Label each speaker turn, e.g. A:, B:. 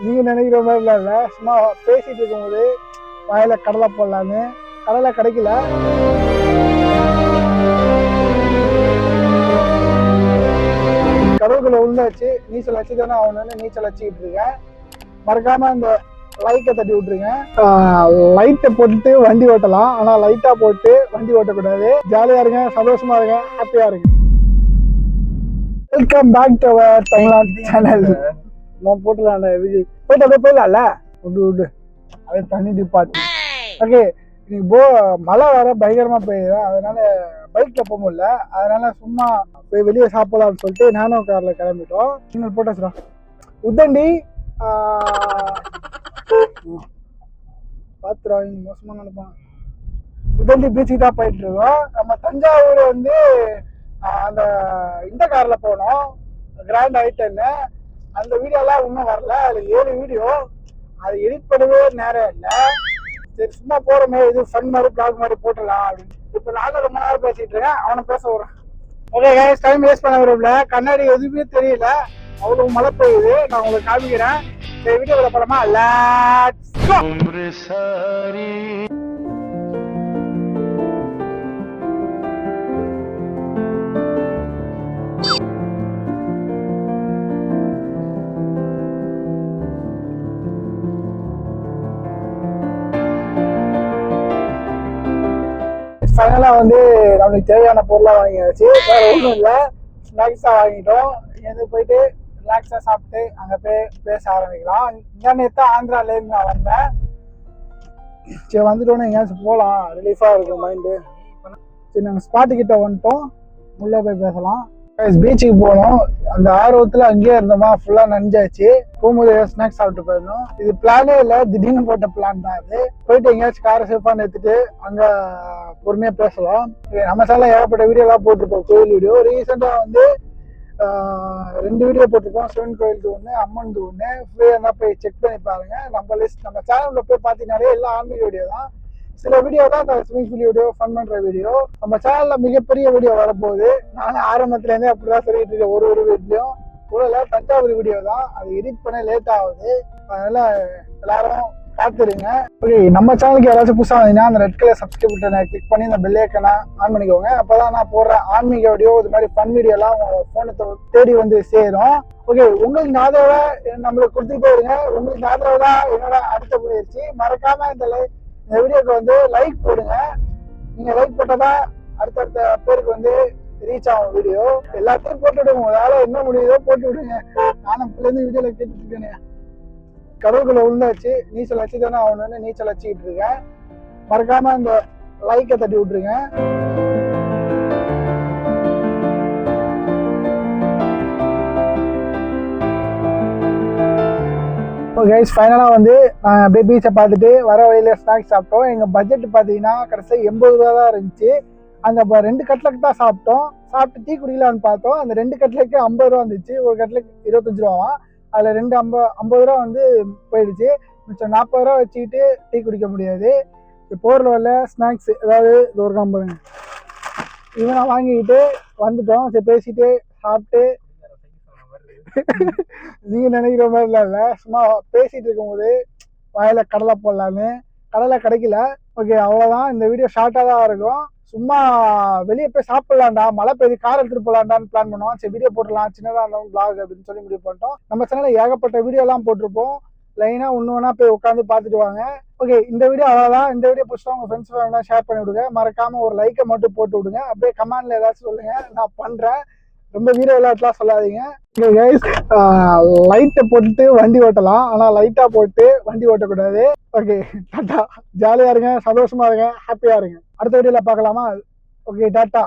A: நீங்க நினைக்கிற மாதிரிலாம் இல்லை, சும்மா பேசிட்டு இருக்கும்போது வாயில கடலை போடலான்னு. கடலை கிடைக்கல. கடவுள்குள்ள உழுந்தாச்சு, நீச்சல் அச்சு தானே ஆகணும்னு நீச்சல் அச்சுக்கிட்டு இருக்கேன். மறக்காம இந்த லைட்டை தட்டி விட்டுருங்க. லைட்டை போட்டுட்டு வண்டி ஓட்டலாம், ஆனா லைட்டா போட்டு வண்டி ஓட்டக்கூடாது. ஜாலியா இருங்க, சந்தோஷமா இருங்க, ஹாப்பியா இருங்க. Welcome back to our Tamil Nadu channel. நான் போட்டுலாம் போயிட்டு அப்படியே போயிடலாம்ல. விடு அதே தண்ணி டிப்பாட்டு. ஓகே, இன்னைக்கு மழை வர பயங்கரமா பெய்யுது, அதனால பைக்ல போக முடியல. அதனால சும்மா போய் வெளியே சாப்பிடலாம்னு சொல்லிட்டு நானோ கார்ல கிளம்பிட்டோம். நீங்கள் போட்டாச்சுடா உத்தண்டி பாத்துருவாங்க, மோசமா நினைப்பான். உதண்டி பீச்சுக்கு தான் போயிட்டு இருக்கோம். நம்ம தஞ்சாவூர் வந்து அந்த இந்த கார்ல போனோம், கிராண்ட் ஐட்டன்னு. அந்த வீடியோலாம் இன்னும் வரல. அது 7 வீடியோ, அது எடிட் பண்ணவே நேரம் இல்லை. சரி சும்மா போறோமே, இது ஃபன் மாதிரி பிளாக் மாதிரி போட்டலாம் அப்படின்னு. இப்போ நானும் ரொம்ப நேரம் பேசிட்டு இருக்கேன், அவனை பேச விடுறேன். ஓகே கைஸ், டைம் வேஸ்ட் பண்ண விரும்பல. கண்ணாடி எதுவுமே தெரியல, அவ்வளவு மழை பெய்யுது. நான் உங்களுக்கு காமிக்கிறேன். இந்த வீடியோவில் போலாமா? Let's go. ஃபைனலாக வந்து நம்மளுக்கு தேவையான பொருளாக வாங்கியாச்சு. வேறு ஒன்றும் இல்லை, ஸ்நாக்ஸாக வாங்கிட்டோம். இங்கேருந்து போயிட்டு ரிலாக்ஸாக சாப்பிட்டு அங்கே போய் பேச ஆரம்பிக்கலாம். இங்கே நேற்று ஆந்திராலேருந்து நான் வந்தேன். சரி வந்துட்டோன்னே எங்கேயாச்சும் போகலாம், ரிலீஃபாக இருக்கும் மைண்டு. சரி நாங்கள் ஸ்பாட்டுக்கிட்ட வந்துட்டோம், உள்ளே போய் பேசலாம். பீச்சுக்கு போனோம், அந்த ஆர்வத்தில் அங்கேயே இருந்தோமா, ஃபுல்லாக நனைஞ்சாச்சு. போகும்போது ஸ்நாக்ஸ் சாப்பிட்டு போயிடணும். இது பிளானே இல்லை, திடீர்னு போட்ட பிளான் தான் அது. போயிட்டு எங்கேயாச்சும் காரை சேஃபாக நிறுத்திட்டு அங்கே பொறுமையாக பேசலாம். நம்ம சேனலில் ஏகப்பட்ட வீடியோலாம் போட்டிருப்போம், கோயில் வீடியோ. ரீசெண்டாக வந்து 2 வீடியோ போட்டிருப்போம், சிவன் கோயிலுக்கு ஒன்று, அம்மனுக்கு ஒன்று. ஃப்ரீயாக இருந்தால் போய் செக் பண்ணி பாருங்க. நம்ம சேனலில் போய் பார்த்தீங்கன்னாலே எல்லாம் ஆன்மீக வீடியோ தான். சில வீடியோ தான் இந்த ஸ்விமிங் பூல் வீடியோ, ஃபன் பண்ற வீடியோ. நம்ம சேனல்ல மிகப்பெரிய வீடியோ வரப்போகுது. நானும் ஆரம்பத்துல இருந்தே அப்படிதான் சொல்லிட்டு இருக்கேன். ஒரு வீட்லயும் கூட தஞ்சாவூர் வீடியோ தான், அது எடிட் பண்ண லேட் ஆகுது. அதனால எல்லாரும் காத்துருங்க. ஓகே, நம்ம சேனலுக்கு யாராச்சும் புதுசாக வந்தீங்கன்னா அந்த ரெட் கலர் சப்ஸ்கிரைப் பட்டனை கிளிக் பண்ணி இந்த பெல் ஐக்கனை ஆன் பண்ணிக்கோங்க. அப்பதான் நான் போடுற ஆன்மீக வீடியோ, இது மாதிரி ஃபன் வீடியோ எல்லாம் உங்க போனை தேடி வந்து சேரும். ஓகே, உங்களுக்கு ஆதரவை நம்மளுக்கு கொடுத்துட்டே இருங்க. உங்களுக்கு ஆதரவு தான் என்னோட அடுத்த முயற்சி. மறக்காம இந்த வீடியோக்கு வந்து லைக் போடுங்க. நீங்க லைக் போட்டதான் அடுத்தடுத்த பேருக்கு வந்து ரீச் ஆகும் வீடியோ. எல்லாத்தையும் போட்டு விடுங்க, உங்களால என்ன முடியுதோ போட்டு விடுங்க. நானும் பிள்ளைங்க வீடியோல கேட்டுட்டு இருக்கேன். கடவுள்குள்ள உழுந்தாச்சு, நீச்சல் அச்சு தானே ஆகணும்னு நீச்சல் அச்சுக்கிட்டு இருக்கேன். மறக்காம இந்த லைக்கை தட்டி விட்டுருங்க. கைஸ், ஃபைனலாக வந்து நான் அப்படியே பீச்சை பார்த்துட்டு வர வழியில் ஸ்நாக்ஸ் சாப்பிட்டோம். எங்கள் பட்ஜெட் பார்த்தீங்கன்னா கடைசியாக 80 ரூபா தான் இருந்துச்சு. அந்த 2 கட்லெட் தான் சாப்பிட்டோம். சாப்பிட்டு டீ குடிக்கலான்னு பார்த்தோம். அந்த 2 கட்லெட்டுக்கு 50 ரூபா வந்துச்சு. ஒரு கட்லெட் 25 ரூபாவா. அதில் 2 50 ரூபா வந்து போயிடுச்சு. மிச்சம் 40 ரூபா வச்சுக்கிட்டு டீ குடிக்க முடியாது. போரில் வரல ஸ்நாக்ஸ் ஏதாவது இது ஒரு கம்பெனி இதெல்லாம் வாங்கிக்கிட்டு வந்துட்டோம். சரி பேசிட்டு சாப்பிட்டு நீங்க நினைக்கிற மாதிரிலாம் இல்லை, சும்மா பேசிட்டு இருக்கும்போது வாயில கடலை போடலான்னு. கடலை கிடைக்கல. ஓகே, அவ்வளோதான். இந்த வீடியோ ஷார்ட்டாக தான் இருக்கும். சும்மா வெளியே போய் சாப்பிடலாம்டா, மழை பெய்து கார் எடுத்துட்டு போகலான்டான்னு பிளான் பண்ணுவோம். சரி வீடியோ போட்டுடலாம், சின்னதாக இருந்தாலும் பிளாக் அப்படின்னு சொல்லி முடிவு பண்ணிட்டோம். நம்ம சேனலில் ஏகப்பட்ட வீடியோலாம் போட்டிருப்போம். லைனாக ஒன்று பேய் உட்காந்து பார்த்துட்டு வாங்க. ஓகே, இந்த வீடியோ அவ்வளோதான். இந்த வீடியோ பிடிச்சா உங்கள் ஃப்ரெண்ட்ஸ் வேணா ஷேர் பண்ணி விடுங்க. மறக்காமல் ஒரு லைக்கை மட்டும் போட்டு விடுங்க. அப்படியே கமெண்ட்ல ஏதாச்சும் சொல்லுங்க, நான் பண்ணுறேன். ரொம்ப வீடியோ விளையாட்டுலாம் சொல்லாதீங்க. லைட்டை போட்டுட்டு வண்டி ஓட்டலாம், ஆனால் லைட்டாக போட்டு வண்டி ஓட்டக்கூடாது. Okay, tata. ஜாலியாக இருங்க, சந்தோஷமா இருங்க, ஹாப்பியாக இருங்க. அடுத்த வீடியோவில் பார்க்கலாமா? Okay, tata.